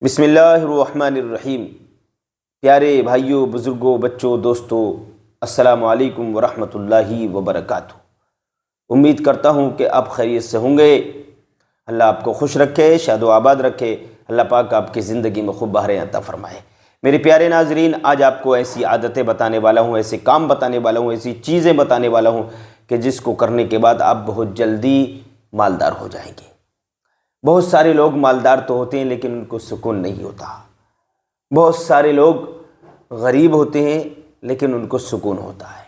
بسم اللہ الرحمن الرحیم۔ پیارے بھائیوں، بزرگوں، بچوں، دوستوں، السلام علیکم ورحمۃ اللہ وبرکاتہ۔ امید کرتا ہوں کہ آپ خیریت سے ہوں گے۔ اللہ آپ کو خوش رکھے، شاد و آباد رکھے۔ اللہ پاک آپ کی زندگی میں خوب بہریں عطا فرمائے۔ میرے پیارے ناظرین، آج آپ کو ایسی عادتیں بتانے والا ہوں، ایسے کام بتانے والا ہوں، ایسی چیزیں بتانے والا ہوں کہ جس کو کرنے کے بعد آپ بہت جلدی مالدار ہو جائیں گے۔ بہت سارے لوگ مالدار تو ہوتے ہیں لیکن ان کو سکون نہیں ہوتا۔ بہت سارے لوگ غریب ہوتے ہیں لیکن ان کو سکون ہوتا ہے۔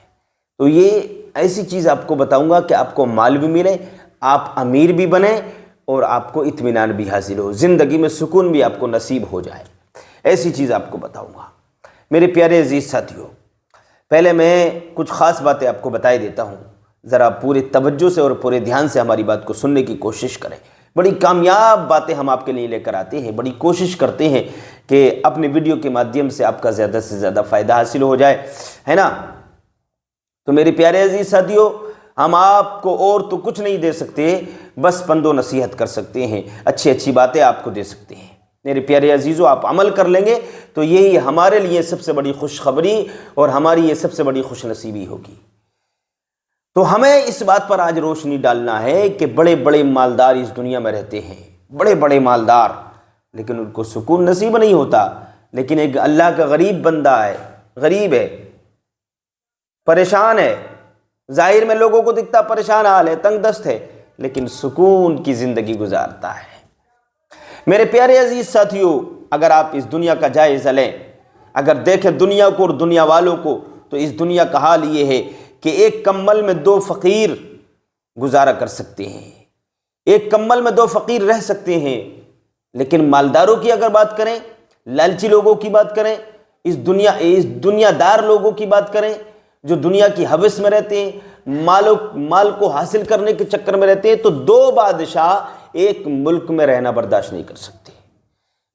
تو یہ ایسی چیز آپ کو بتاؤں گا کہ آپ کو مال بھی ملے، آپ امیر بھی بنیں اور آپ کو اطمینان بھی حاصل ہو، زندگی میں سکون بھی آپ کو نصیب ہو جائے۔ ایسی چیز آپ کو بتاؤں گا۔ میرے پیارے عزیز ساتھیوں، پہلے میں کچھ خاص باتیں آپ کو بتائی دیتا ہوں۔ ذرا پورے توجہ سے اور پورے دھیان سے ہماری بات کو سننے کی کوشش کریں۔ بڑی کامیاب باتیں ہم آپ کے لیے لے کر آتے ہیں، بڑی کوشش کرتے ہیں کہ اپنے ویڈیو کے مادھیم سے آپ کا زیادہ سے زیادہ فائدہ حاصل ہو جائے، ہے نا؟ تو میرے پیارے عزیز ساتھیوں، ہم آپ کو اور تو کچھ نہیں دے سکتے، بس پند و نصیحت کر سکتے ہیں، اچھی اچھی باتیں آپ کو دے سکتے ہیں۔ میرے پیارے عزیزوں، آپ عمل کر لیں گے تو یہی ہمارے لیے سب سے بڑی خوشخبری اور ہماری یہ سب سے بڑی خوش نصیبی ہوگی۔ تو ہمیں اس بات پر آج روشنی ڈالنا ہے کہ بڑے بڑے مالدار اس دنیا میں رہتے ہیں، بڑے بڑے مالدار، لیکن ان کو سکون نصیب نہیں ہوتا۔ لیکن ایک اللہ کا غریب بندہ ہے، غریب ہے، پریشان ہے، ظاہر میں لوگوں کو دکھتا پریشان حال ہے، تنگ دست ہے، لیکن سکون کی زندگی گزارتا ہے۔ میرے پیارے عزیز ساتھیوں، اگر آپ اس دنیا کا جائزہ لیں، اگر دیکھیں دنیا کو اور دنیا والوں کو، تو اس دنیا کا حال یہ ہے کہ ایک کمبل میں دو فقیر گزارا کر سکتے ہیں، ایک کمبل میں دو فقیر رہ سکتے ہیں۔ لیکن مالداروں کی اگر بات کریں، لالچی لوگوں کی بات کریں، اس دنیا دار لوگوں کی بات کریں، جو دنیا کی ہوس میں رہتے ہیں، مال کو حاصل کرنے کے چکر میں رہتے ہیں، تو دو بادشاہ ایک ملک میں رہنا برداشت نہیں کر سکتے۔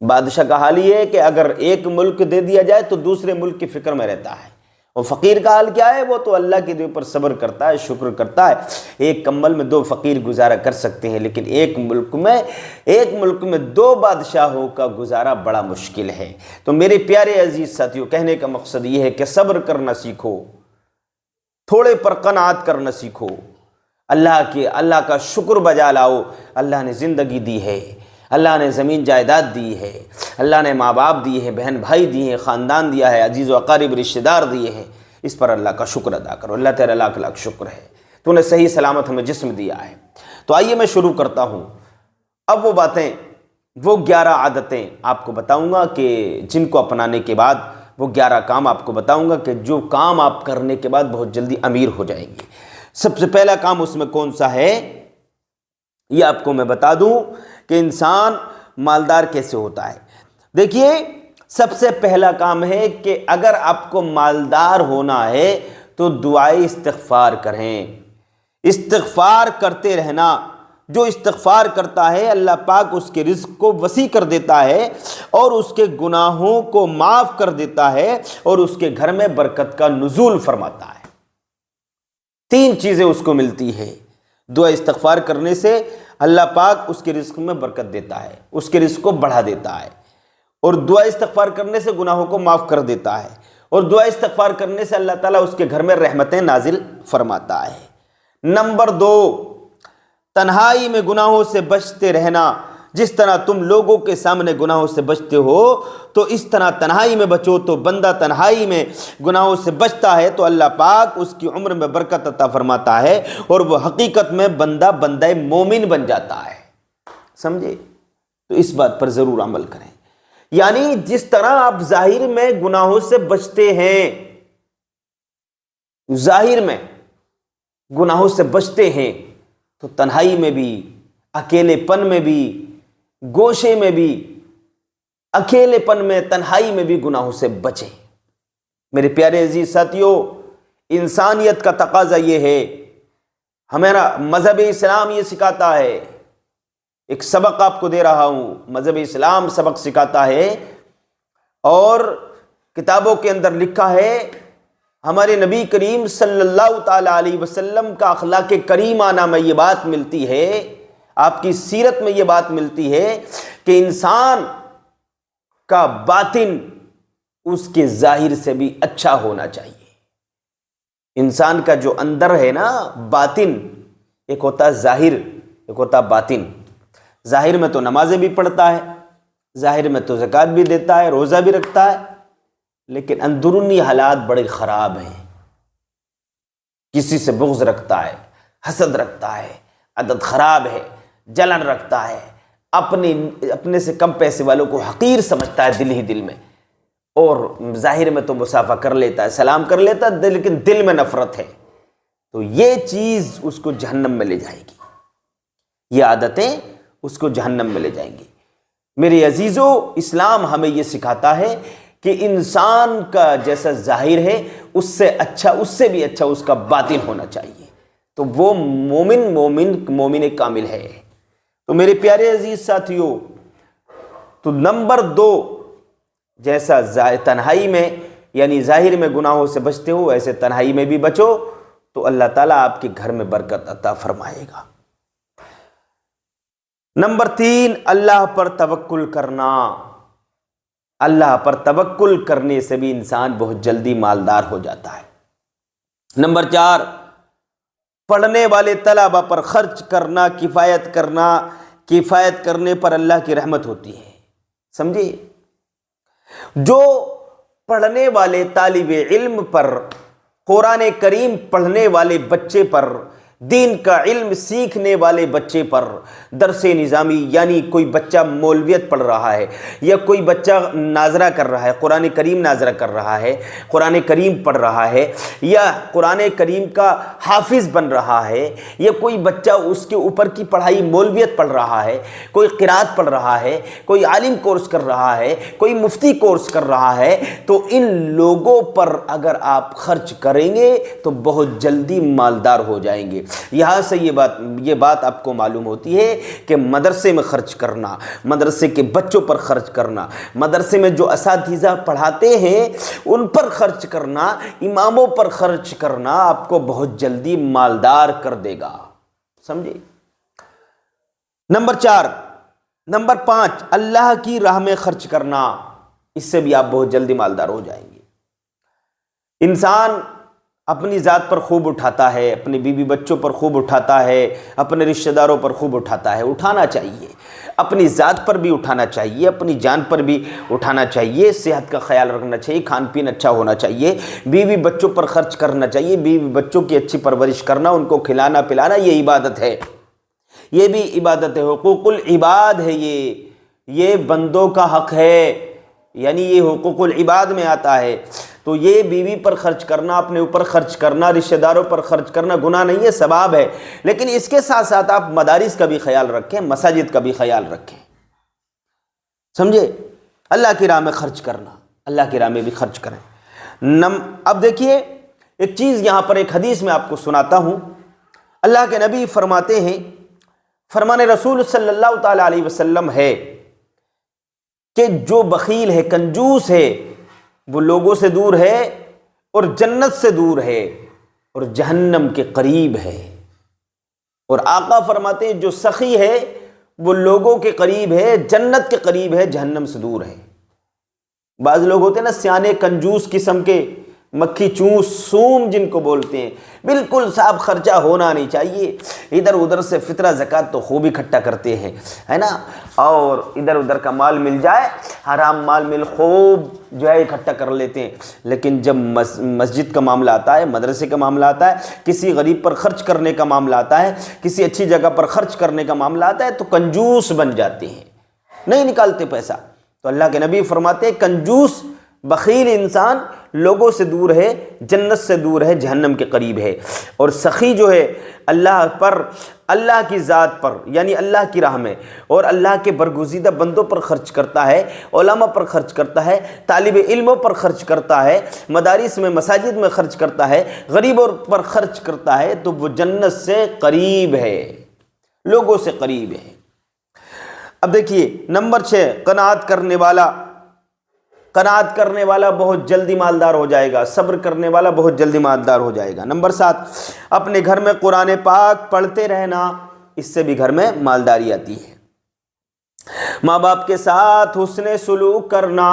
بادشاہ کا حال یہ ہے کہ اگر ایک ملک دے دیا جائے تو دوسرے ملک کی فکر میں رہتا ہے، اور فقیر کا حال کیا ہے؟ وہ تو اللہ کے دے پر صبر کرتا ہے، شکر کرتا ہے۔ ایک کمبل میں دو فقیر گزارا کر سکتے ہیں، لیکن ایک ملک میں دو بادشاہوں کا گزارا بڑا مشکل ہے۔ تو میرے پیارے عزیز ساتھیوں، کہنے کا مقصد یہ ہے کہ صبر کرنا سیکھو، تھوڑے پر قناعت کرنا سیکھو، اللہ کا شکر بجا لاؤ۔ اللہ نے زندگی دی ہے، اللہ نے زمین جائیداد دی ہے، اللہ نے ماں باپ دیے ہیں، بہن بھائی دیے ہیں، خاندان دیا ہے، عزیز و اقارب رشتہ دار دیے ہیں۔ اس پر اللہ کا شکر ادا کرو۔ اللہ تعالیٰ لاکھ لاکھ شکر ہے، تو نے صحیح سلامت ہمیں جسم دیا ہے۔ تو آئیے میں شروع کرتا ہوں۔ اب وہ 11 عادتیں آپ کو بتاؤں گا کہ جن کو اپنانے کے بعد، وہ 11 کام آپ کو بتاؤں گا کہ جو کام آپ کرنے کے بعد بہت جلدی امیر ہو جائیں گے۔ سب سے پہلا کام اس میں کون سا ہے، یہ آپ کو میں بتا دوں کہ انسان مالدار کیسے ہوتا ہے۔ دیکھیے، سب سے پہلا کام ہے کہ اگر آپ کو مالدار ہونا ہے تو دعائے استغفار کریں، استغفار کرتے رہنا۔ جو استغفار کرتا ہے اللہ پاک اس کے رزق کو وسیع کر دیتا ہے اور اس کے گناہوں کو معاف کر دیتا ہے اور اس کے گھر میں برکت کا نزول فرماتا ہے۔ 3 چیزیں اس کو ملتی ہے۔ دعا استغفار کرنے سے اللہ پاک اس کے رزق میں برکت دیتا ہے، اس کے رزق کو بڑھا دیتا ہے، اور دعا استغفار کرنے سے گناہوں کو معاف کر دیتا ہے، اور دعا استغفار کرنے سے اللہ تعالیٰ اس کے گھر میں رحمتیں نازل فرماتا ہے۔ نمبر 2، تنہائی میں گناہوں سے بچتے رہنا۔ جس طرح تم لوگوں کے سامنے گناہوں سے بچتے ہو، تو اس طرح تنہائی میں بچو۔ تو بندہ تنہائی میں گناہوں سے بچتا ہے تو اللہ پاک اس کی عمر میں برکت عطا فرماتا ہے، اور وہ حقیقت میں بندہ مومن بن جاتا ہے۔ سمجھے؟ تو اس بات پر ضرور عمل کریں۔ یعنی جس طرح آپ ظاہر میں گناہوں سے بچتے ہیں، ظاہر میں گناہوں سے بچتے ہیں، تو تنہائی میں بھی، اکیلے پن میں بھی، گوشے میں بھی، اکیلے پن میں، تنہائی میں بھی گناہوں سے بچیں۔ میرے پیارے عزیز ساتھیوں، انسانیت کا تقاضا یہ ہے، ہمارا مذہب اسلام یہ سکھاتا ہے۔ ایک سبق آپ کو دے رہا ہوں، مذہب اسلام سبق سکھاتا ہے، اور کتابوں کے اندر لکھا ہے، ہمارے نبی کریم صلی اللہ تعالیٰ علیہ وسلم کا اخلاق کریمانہ میں یہ بات ملتی ہے، آپ کی سیرت میں یہ بات ملتی ہے کہ انسان کا باطن اس کے ظاہر سے بھی اچھا ہونا چاہیے۔ انسان کا جو اندر ہے نا باطن، ایک ہوتا ظاہر ایک ہوتا باطن۔ ظاہر میں تو نمازیں بھی پڑھتا ہے، ظاہر میں تو زکوٰۃ بھی دیتا ہے، روزہ بھی رکھتا ہے، لیکن اندرونی حالات بڑے خراب ہیں۔ کسی سے بغض رکھتا ہے، حسد رکھتا ہے، عادت خراب ہے، جلن رکھتا ہے، اپنے سے کم پیسے والوں کو حقیر سمجھتا ہے دل ہی دل میں، اور ظاہر میں تو مصافحہ کر لیتا ہے، سلام کر لیتا ہے، لیکن دل میں نفرت ہے۔ تو یہ چیز اس کو جہنم میں لے جائے گی، یہ عادتیں اس کو جہنم میں لے جائیں گی۔ میرے عزیزو، اسلام ہمیں یہ سکھاتا ہے کہ انسان کا جیسا ظاہر ہے اس سے بھی اچھا اس کا باطن ہونا چاہیے، تو وہ مومن کامل ہے۔ تو میرے پیارے عزیز ساتھیو، تو نمبر 2، جیسا تنہائی میں یعنی ظاہر میں گناہوں سے بچتے ہو، ایسے تنہائی میں بھی بچو، تو اللہ تعالیٰ آپ کے گھر میں برکت عطا فرمائے گا۔ نمبر 3، اللہ پر توکل کرنا۔ اللہ پر توکل کرنے سے بھی انسان بہت جلدی مالدار ہو جاتا ہے۔ نمبر 4، پڑھنے والے طلبہ پر خرچ کرنا، کفایت کرنے پر اللہ کی رحمت ہوتی ہے۔ سمجھے؟ جو پڑھنے والے طالب علم پر، قرآن کریم پڑھنے والے بچے پر، دین کا علم سیکھنے والے بچے پر، درس نظامی یعنی کوئی بچہ مولویت پڑھ رہا ہے، یا کوئی بچہ ناظرہ کر رہا ہے، قرآن کریم ناظرہ کر رہا ہے، قرآن کریم پڑھ رہا ہے، یا قرآن کریم کا حافظ بن رہا ہے، یا کوئی بچہ اس کے اوپر کی پڑھائی مولویت پڑھ رہا ہے، کوئی قرات پڑھ رہا ہے، کوئی عالم کورس کر رہا ہے، کوئی مفتی کورس کر رہا ہے، تو ان لوگوں پر اگر آپ خرچ کریں گے تو بہت جلدی مالدار ہو جائیں گے۔ یہاں سے یہ بات آپ کو معلوم ہوتی ہے کہ مدرسے میں خرچ کرنا، مدرسے کے بچوں پر خرچ کرنا، مدرسے میں جو اساتذہ پڑھاتے ہیں ان پر خرچ کرنا، اماموں پر خرچ کرنا آپ کو بہت جلدی مالدار کر دے گا۔ سمجھے؟ نمبر 5، اللہ کی راہ میں خرچ کرنا، اس سے بھی آپ بہت جلدی مالدار ہو جائیں گے۔ انسان اپنی ذات پر خوب اٹھاتا ہے، اپنے بیوی بچوں پر خوب اٹھاتا ہے، اپنے رشتہ داروں پر خوب اٹھاتا ہے، اٹھانا چاہیے، اپنی ذات پر بھی اٹھانا چاہیے، اپنی جان پر بھی اٹھانا چاہیے، صحت کا خیال رکھنا چاہیے، کھان پین اچھا ہونا چاہیے، بیوی بچوں پر خرچ کرنا چاہیے، بیوی بچوں کی اچھی پرورش کرنا، ان کو کھلانا پلانا، یہ عبادت ہے، یہ بھی عبادت ہے، حقوق العباد ہے، یہ بندوں کا حق ہے، یعنی یہ حقوق العباد میں آتا ہے۔ تو یہ بیوی پر خرچ کرنا، اپنے اوپر خرچ کرنا، رشتہ داروں پر خرچ کرنا گناہ نہیں ہے، ثواب ہے، لیکن اس کے ساتھ ساتھ آپ مدارس کا بھی خیال رکھیں، مساجد کا بھی خیال رکھیں۔ سمجھے؟ اللہ کی راہ میں خرچ کرنا، اللہ کی راہ میں بھی خرچ کریں۔ اب دیکھیے ایک چیز یہاں پر، ایک حدیث میں آپ کو سناتا ہوں۔ اللہ کے نبی فرماتے ہیں، فرمان رسول صلی اللہ تعالی علیہ وسلم ہے کہ جو بخیل ہے، کنجوس ہے، وہ لوگوں سے دور ہے اور جنت سے دور ہے اور جہنم کے قریب ہے۔ اور آقا فرماتے ہیں جو سخی ہے وہ لوگوں کے قریب ہے، جنت کے قریب ہے، جہنم سے دور ہے۔ بعض لوگ ہوتے ہیں نا سیانے کنجوس قسم کے، مکھی چونس سوم جن کو بولتے ہیں، بالکل صاف خرچہ ہونا نہیں چاہیے، ادھر ادھر سے فطرہ زکوٰۃ تو خوب اکٹھا کرتے ہیں، ہے نا، اور ادھر ادھر کا مال مل جائے، حرام مال مل خوب جو ہے اکٹھا کر لیتے ہیں، لیکن جب مسجد کا معاملہ آتا ہے، مدرسے کا معاملہ آتا ہے، کسی غریب پر خرچ کرنے کا معاملہ آتا ہے، کسی اچھی جگہ پر خرچ کرنے کا معاملہ آتا ہے تو کنجوس بن جاتے ہیں، نہیں نکالتے پیسہ۔ تو اللہ کے نبی فرماتے ہیں کنجوس بخیل انسان لوگوں سے دور ہے، جنت سے دور ہے، جہنم کے قریب ہے۔ اور سخی جو ہے اللہ پر، اللہ کی ذات پر یعنی اللہ کی راہ میں اور اللہ کے برگزیدہ بندوں پر خرچ کرتا ہے، علماء پر خرچ کرتا ہے، طالب علموں پر خرچ کرتا ہے، مدارس میں مساجد میں خرچ کرتا ہے، غریبوں پر خرچ کرتا ہے، تو وہ جنت سے قریب ہے، لوگوں سے قریب ہے۔ اب دیکھیے نمبر 6، قناعت کرنے والا بہت جلدی مالدار ہو جائے گا، صبر کرنے والا بہت جلدی مالدار ہو جائے گا۔ نمبر 7، اپنے گھر میں قرآن پاک پڑھتے رہنا، اس سے بھی گھر میں مالداری آتی ہے۔ ماں باپ کے ساتھ حسن سلوک کرنا،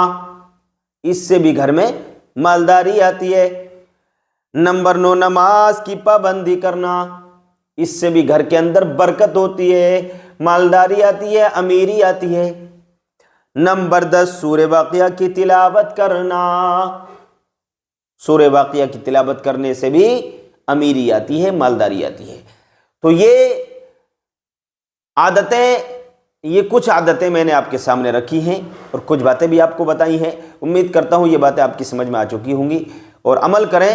اس سے بھی گھر میں مالداری آتی ہے۔ نمبر 9، نماز کی پابندی کرنا، اس سے بھی گھر کے اندر برکت ہوتی ہے، مالداری آتی ہے، امیری آتی ہے۔ نمبر 10، سورہ واقعہ کی تلاوت کرنا، سورہ واقعہ کی تلاوت کرنے سے بھی امیری آتی ہے، مالداری آتی ہے۔ تو یہ عادتیں، یہ کچھ عادتیں میں نے آپ کے سامنے رکھی ہیں اور کچھ باتیں بھی آپ کو بتائی ہیں۔ امید کرتا ہوں یہ باتیں آپ کی سمجھ میں آ چکی ہوں گی، اور عمل کریں،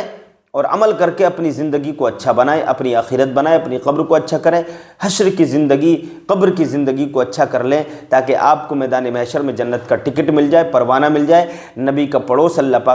اور عمل کر کے اپنی زندگی کو اچھا بنائیں، اپنی آخرت بنائیں، اپنی قبر کو اچھا کریں، حشر کی زندگی، قبر کی زندگی کو اچھا کر لیں، تاکہ آپ کو میدان محشر میں جنت کا ٹکٹ مل جائے، پروانہ مل جائے، نبی کا پڑوس اللہ پاک